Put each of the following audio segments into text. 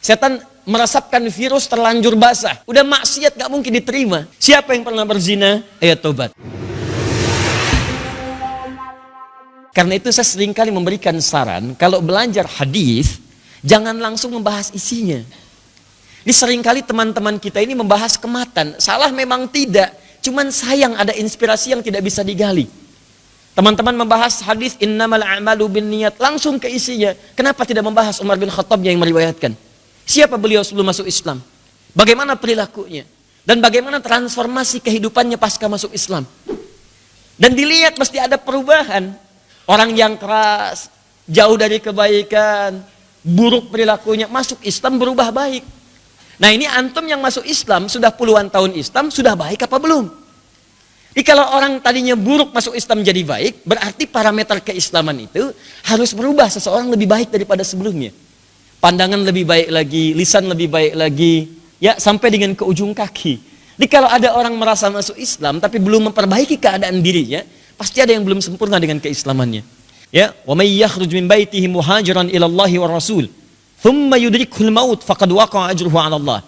Setan meresapkan virus terlanjur basah. Udah maksiat gak mungkin diterima. Siapa yang pernah berzina? Ayo tobat. Karena itu saya seringkali memberikan saran, kalau belajar hadis, jangan langsung membahas isinya. Ini seringkali teman-teman kita ini membahas kematan. Salah memang tidak, cuman sayang ada inspirasi yang tidak bisa digali. Teman-teman membahas hadis innamal a'malu binniyat, langsung ke isinya. Kenapa tidak membahas Umar bin Khattab yang meriwayatkan? Siapa beliau sebelum masuk Islam? Bagaimana perilakunya? Dan bagaimana transformasi kehidupannya pasca masuk Islam? Dan dilihat mesti ada perubahan. Orang yang keras, jauh dari kebaikan, buruk perilakunya, masuk Islam berubah baik. Nah ini antum yang masuk Islam, sudah puluhan tahun Islam, sudah baik apa belum? Jadi kalau orang tadinya buruk masuk Islam jadi baik, berarti parameter keislaman itu harus berubah, seseorang lebih baik daripada sebelumnya. Pandangan lebih baik lagi, lisan lebih baik lagi, ya sampai dengan ke ujung kaki. Jadi kalau ada orang merasa masuk Islam tapi belum memperbaiki keadaan dirinya, pasti ada yang belum sempurna dengan keislamannya. Ya, wa may yakhruj min baitihi muhajiran ila Allah wa rasul, thumma yudrikuhul maut faqad waqa'a ajruhu 'ala Allah.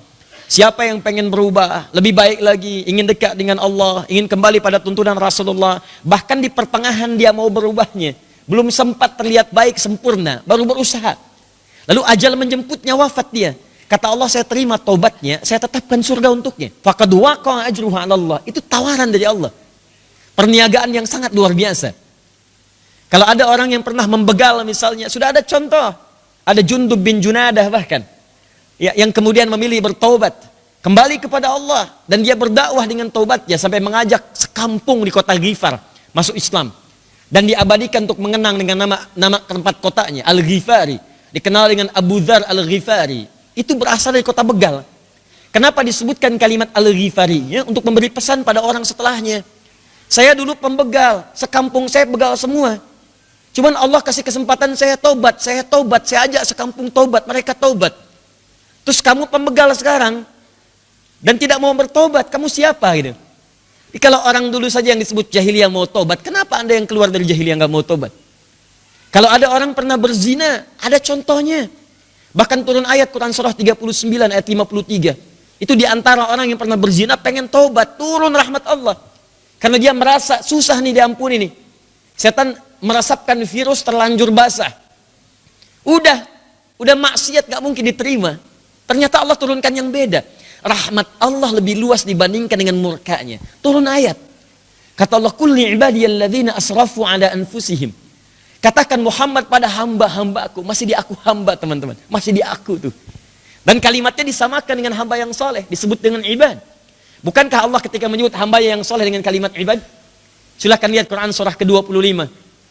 Siapa yang pengen berubah, lebih baik lagi, ingin dekat dengan Allah, ingin kembali pada tuntunan Rasulullah, bahkan di pertengahan dia mau berubahnya, belum sempat terlihat baik sempurna, baru berusaha. Lalu ajal menjemputnya, wafat dia. Kata Allah, saya terima taubatnya, saya tetapkan surga untuknya. Faqad waqa'a ajruhu 'ala Allah. Itu tawaran dari Allah. Perniagaan yang sangat luar biasa. Kalau ada orang yang pernah membegal misalnya, sudah ada contoh. Ada Jundub bin Junadah bahkan. Ya, yang kemudian memilih bertaubat. Kembali kepada Allah. Dan dia berdakwah dengan taubatnya sampai mengajak sekampung di kota Ghifar masuk Islam. Dan diabadikan untuk mengenang dengan nama tempat kotanya, Al-Ghifari. Dikenal dengan Abu Dzar Al-Ghifari. Itu berasal dari kota Begal. Kenapa disebutkan kalimat Al-Ghifari? Ya, untuk memberi pesan pada orang setelahnya. Saya dulu pembegal, sekampung saya begal semua. Cuman Allah kasih kesempatan saya tobat, saya ajak sekampung tobat, mereka tobat. Terus kamu pembegal sekarang, dan tidak mau bertobat, kamu siapa gitu? Jadi kalau orang dulu saja yang disebut jahiliyah mau tobat, kenapa anda yang keluar dari jahiliyah nggak mau tobat? Kalau ada orang pernah berzina, ada contohnya. Bahkan turun ayat Quran surah 39 ayat 53. Itu diantara orang yang pernah berzina pengen tobat, turun rahmat Allah. Karena dia merasa susah nih diampuni nih. Setan meresapkan virus terlanjur basah. Udah maksiat gak mungkin diterima. Ternyata Allah turunkan yang beda. Rahmat Allah lebih luas dibandingkan dengan murkanya. Turun ayat. Kata Allah, qul li'ibadiyalladzina asrafu ala anfusihim. Katakan Muhammad pada hamba-hambaku. Masih di aku hamba teman-teman. Masih di aku tuh. Dan kalimatnya disamakan dengan hamba yang soleh. Disebut dengan ibad. Bukankah Allah ketika menyebut hamba yang soleh dengan kalimat ibad? Silahkan lihat Quran surah ke-25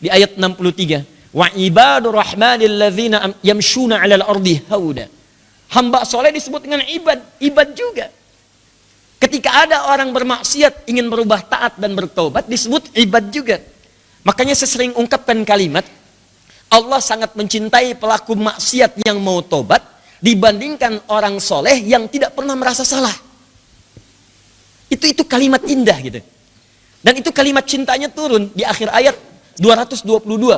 di ayat 63. Wa ibadur rahmanil ladzina yamshuna 'alal ardi hauda. Hamba soleh disebut dengan ibad juga. Ketika ada orang bermaksiat ingin berubah taat dan bertobat disebut ibad juga. Makanya saya sering ungkapkan kalimat Allah sangat mencintai pelaku maksiat yang mau tobat dibandingkan orang soleh yang tidak pernah merasa salah. Itu kalimat indah gitu. Dan itu kalimat cintanya turun di akhir ayat 222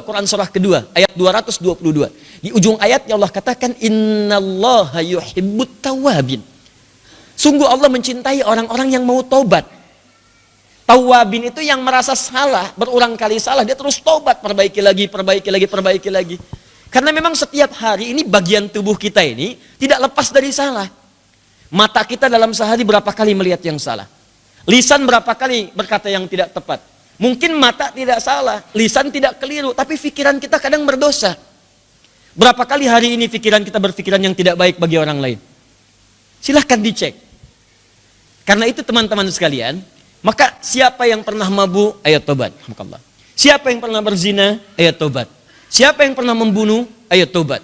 Quran surah kedua ayat 222. Di ujung ayatnya Allah katakan innallaha yuhibbut tawwabin. Sungguh Allah mencintai orang-orang yang mau tobat. Tawwabin itu yang merasa salah, berulang kali salah, dia terus tobat, perbaiki lagi. Karena memang setiap hari ini bagian tubuh kita ini tidak lepas dari salah. Mata kita dalam sehari berapa kali melihat yang salah? Lisan berapa kali berkata yang tidak tepat? Mungkin mata tidak salah, lisan tidak keliru, tapi pikiran kita kadang berdosa. Berapa kali hari ini pikiran kita berpikiran yang tidak baik bagi orang lain? Silahkan dicek. Karena itu teman-teman sekalian, maka siapa yang pernah mabuk, ayo tobat. Siapa yang pernah berzina, ayo tobat. Siapa yang pernah membunuh, ayo tobat.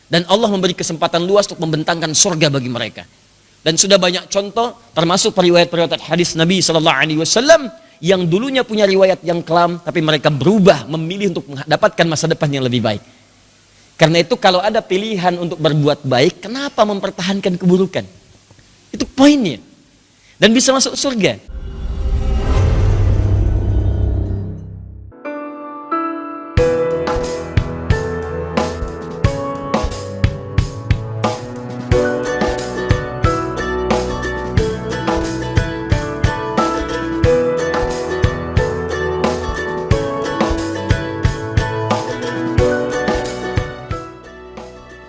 Dan Allah memberi kesempatan luas untuk membentangkan surga bagi mereka. Dan sudah banyak contoh, termasuk periwayat-periwayat hadis Nabi SAW yang dulunya punya riwayat yang kelam, tapi mereka berubah, memilih untuk mendapatkan masa depan yang lebih baik. Karena itu kalau ada pilihan untuk berbuat baik, kenapa mempertahankan keburukan? Itu poinnya. Dan bisa masuk surga.